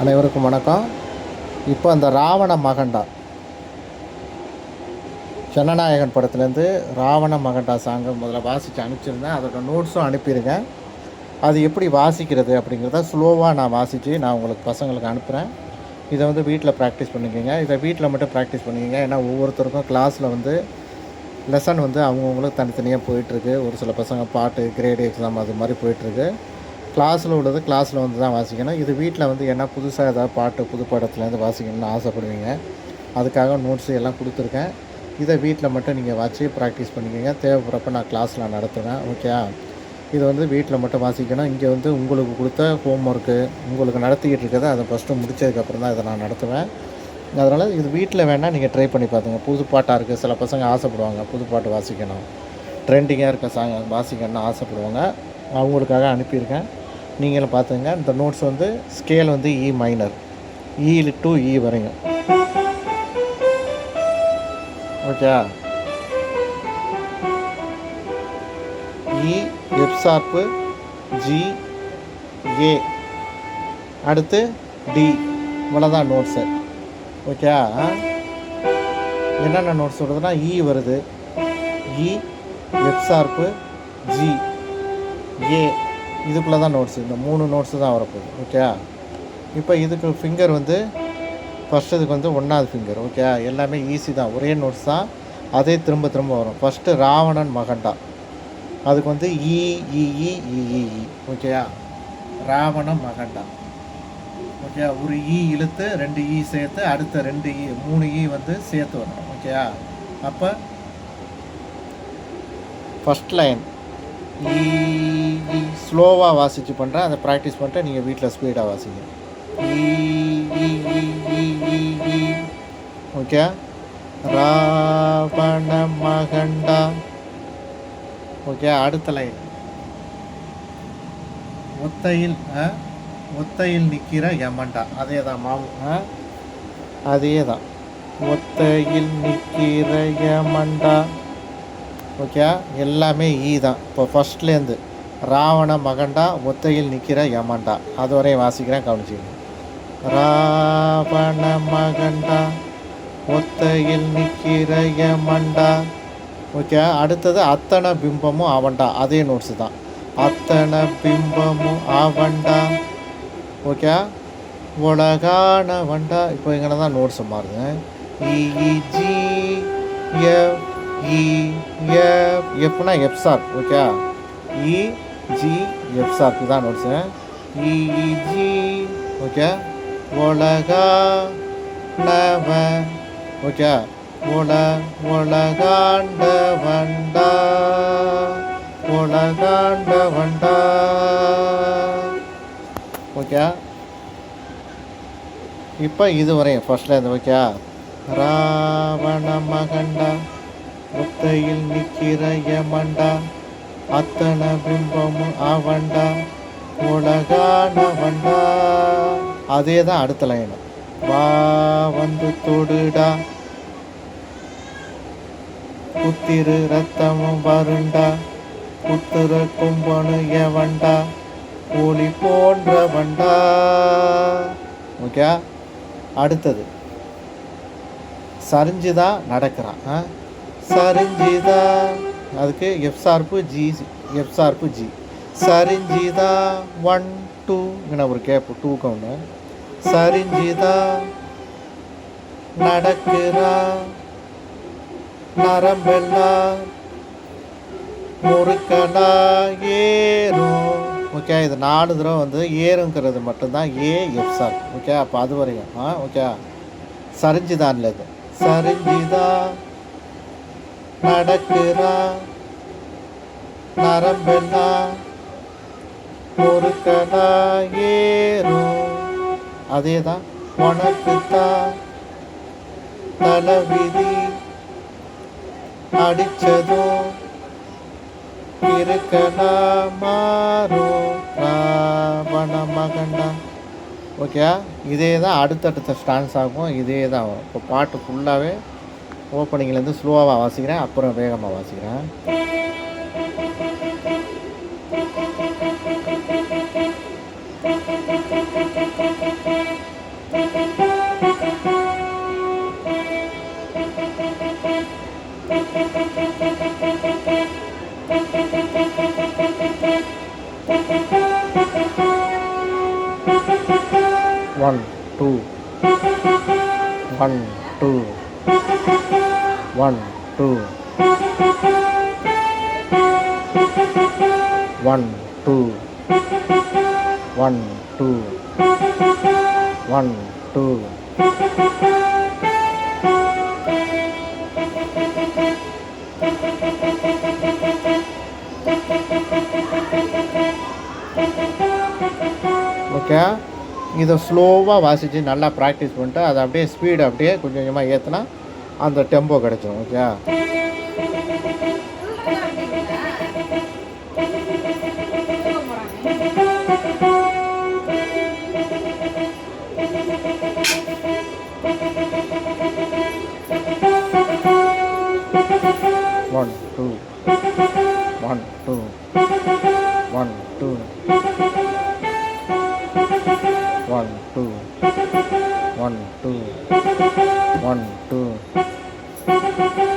அனைவருக்கும் வணக்கம். இப்போ அந்த ராவண மகண்டா ஜனநாயகன் படத்துலேருந்து ராவண மகண்டா சாங்கை முதல்ல வாசித்து அனுப்பிச்சிருந்தேன். அதோட நோட்ஸும் அனுப்பியிருக்கேன். அது எப்படி வாசிக்கிறது அப்படிங்கிறத ஸ்லோவாக நான் வாசித்து நான் உங்களுக்கு பசங்களுக்கு அனுப்புகிறேன். இதை வந்து வீட்டில் ப்ராக்டிஸ் பண்ணிக்கோங்க. இதை வீட்டில் மட்டும் ப்ராக்டிஸ் பண்ணிக்கோங்க. ஏன்னா ஒவ்வொருத்தருக்கும் கிளாஸில் வந்து லெசன் வந்து அவங்கவுங்களுக்கு தனித்தனியாக போயிட்டுருக்கு. ஒரு சில பசங்க பாட்டு கிரேடு எக்ஸாம் அது மாதிரி போயிட்டுருக்கு. கிளாஸில் உள்ளது கிளாஸில் வந்து தான் வாசிக்கணும். இது வீட்டில் வந்து என்ன புதுசாக ஏதாவது பாட்டு புது படத்துலேருந்து வாசிக்கணும்னு ஆசைப்படுவீங்க. அதுக்காக நோட்ஸு எல்லாம் கொடுத்துருக்கேன். இதை வீட்டில் மட்டும் நீங்கள் வாசி ப்ராக்டிஸ் பண்ணிக்கோங்க. தேவைப்படுறப்ப நான் கிளாஸில் நடத்துவேன். ஓகே, இது வந்து வீட்டில் மட்டும் வாசிக்கணும். இங்கே வந்து உங்களுக்கு கொடுத்த ஹோம் ஒர்க்கு உங்களுக்கு நடத்திக்கிட்டு இருக்கிறத அதை ஃபஸ்ட்டு முடித்ததுக்கப்புறம் தான் இதை நான் நடத்துவேன். அதனால் இது வீட்டில் வேணால் நீங்கள் ட்ரை பண்ணி பார்த்துங்க. புது பாட்டாக இருக்குது, சில பசங்க ஆசைப்படுவாங்க புது பாட்டு வாசிக்கணும், ட்ரெண்டிங்காக இருக்க சாங் வாசிக்கணும்னு ஆசைப்படுவாங்க. அவங்களுக்காக அனுப்பியிருக்கேன். நீங்களும் பார்த்துங்க. இந்த நோட்ஸ் வந்து ஸ்கேல் வந்து இ மைனர், இ டு இ வரையும். Okay, E F sharp G A, அடுத்து டி. இவ்வளோதான் நோட்ஸு. ஓகே, என்னென்ன நோட்ஸ் வருதுன்னா இ வருது, இ எஃப் ஷார்ப்பு ஜி ஏ, இதுக்குள்ளே தான் நோட்ஸு. இந்த 3 நோட்ஸு தான் வரப்போகுது. ஓகே, இப்போ இதுக்கு ஃபிங்கர் வந்து ஃபஸ்ட்டு இதுக்கு வந்து 1வது ஃபிங்கர். ஓகே, எல்லாமே ஈஸி தான், ஒரே நோட்ஸ் தான், அதே திரும்ப திரும்ப வரும். ஃபஸ்ட்டு ராவணன் மகண்டா, அதுக்கு வந்து இ. ஓகே, ராவண மகண்டா. ஓகே, ஒரு இ இழுத்து 2 இ சேர்த்து அடுத்த 2 இ 3 இ வந்து சேர்த்து வரணும். ஓகே, அப்போ ஃபஸ்ட் லைன் ஸ்லோவாக வாசித்து பண்ணுறேன். அதை ப்ராக்டிஸ் பண்ணிட்டு நீங்கள் வீட்டில் ஸ்பீடாக வாசிங்க. ஓகே, ராவண மகண்டா. ஓகே, அடுத்த லைன் ஒத்தையில் நிற்கிற யமண்டா. அதே தான் அதே தான், ஒத்தையில் நிற்கிற யமண்டா. ஓகே, எல்லாமே ஈ தான். இப்போ ஃபஸ்ட்லேருந்து ராவண மகண்டா ஒத்தையில் நிற்கிற யமண்டா அது வரையும் வாசிக்கிறேன், கவனிச்சிக்கணும். ராவண மகண்டா ஒத்தையில் நிற்கிற யமண்டா. ஓகே, அடுத்தது அத்தனை பிம்பமும் அவண்டா. அதே நோட்ஸு தான், அத்தனை பிம்பமும் அவண்டா. ஓகே, உலகான வண்டா. இப்போ இங்கே தான் நோட்ஸு மாறுது. இஜி எஃப் எஃப்னா எஃப் ஷார்ப். ஓகே, இஜி எஃப் ஷார்ப் தான் நோட்ஸு. இஜி. ஓகே, உலகாண்டவ. ஓகே, உலகாண்ட வண்டா, உலகாண்ட வண்டா. ஓகே, இப்போ இது வரையும் ஃபஸ்ட்லேருந்து. ஓகே, ராவண மகண்டா ஒத்தையில் நிற்கிற யமண்டா, அத்தனை பிம்பமும் அவண்டா, உலகான வண்டா. அதே தான் அடுத்த லைனு. வா வந்து தொடுடா, குத்திரு ரத்தமும் வருண்டா, குத்துற கும்பனு எவண்டா, கூலி போன்ற வண்டா. ஓகே, அடுத்தது சரிஞ்சுதான் நடக்கிறான். சரிஞ்சிதா, அதுக்கு F sharp G, F sharp G. சரிஞ்சிதா 1 2 இங்கே ஒரு கேப்பு 2 கவுண்டு. சரிஞ்சிதா நடக்கிறா, நரம்பெல்லாம் முறுக்கலா ஏறும். ஓகே, இது 4 தடவை வந்து ஏறுங்கிறது மட்டும்தான் ஏ எஃப் ஷார்ப். ஓகே, அப்போ அது வரையும். ஓகே, சரிஞ்சுதான் இல்லை, இது சரிஞ்சிதா நடக்கிறா, நரம்பெல்லாம் முறுக்கலா ஏறும். அதே தான், உனக்குத்தான் தலைவிதி அடித்ததும் இருக்கலா மாறும், ராவண மகண்டா. ஓகே, இதே தான் அடுத்தடுத்த ஸ்டான்ஸ் ஆகும், இதே தான் வரும். இப்போ பாட்டு ஃபுல்லாகவே ஓப்பனிங்லேருந்து ஸ்லோவாக வாசிக்கிறேன், அப்புறம் வேகமாக வாசிக்கிறேன். 1 2 1 2 1 2 1 2 1 2 1 2 ஓகே. இதை ஸ்லோவாக வாசித்து நல்லா ப்ராக்டிஸ் பண்ணிட்டு அதை அப்படியே ஸ்பீடு அப்படியே கொஞ்சம் கொஞ்சமாக ஏற்றினா அந்த டெம்போ கிடச்சிரும். ஓகே. One two 1 2 1 2 1 2 1 2 1 2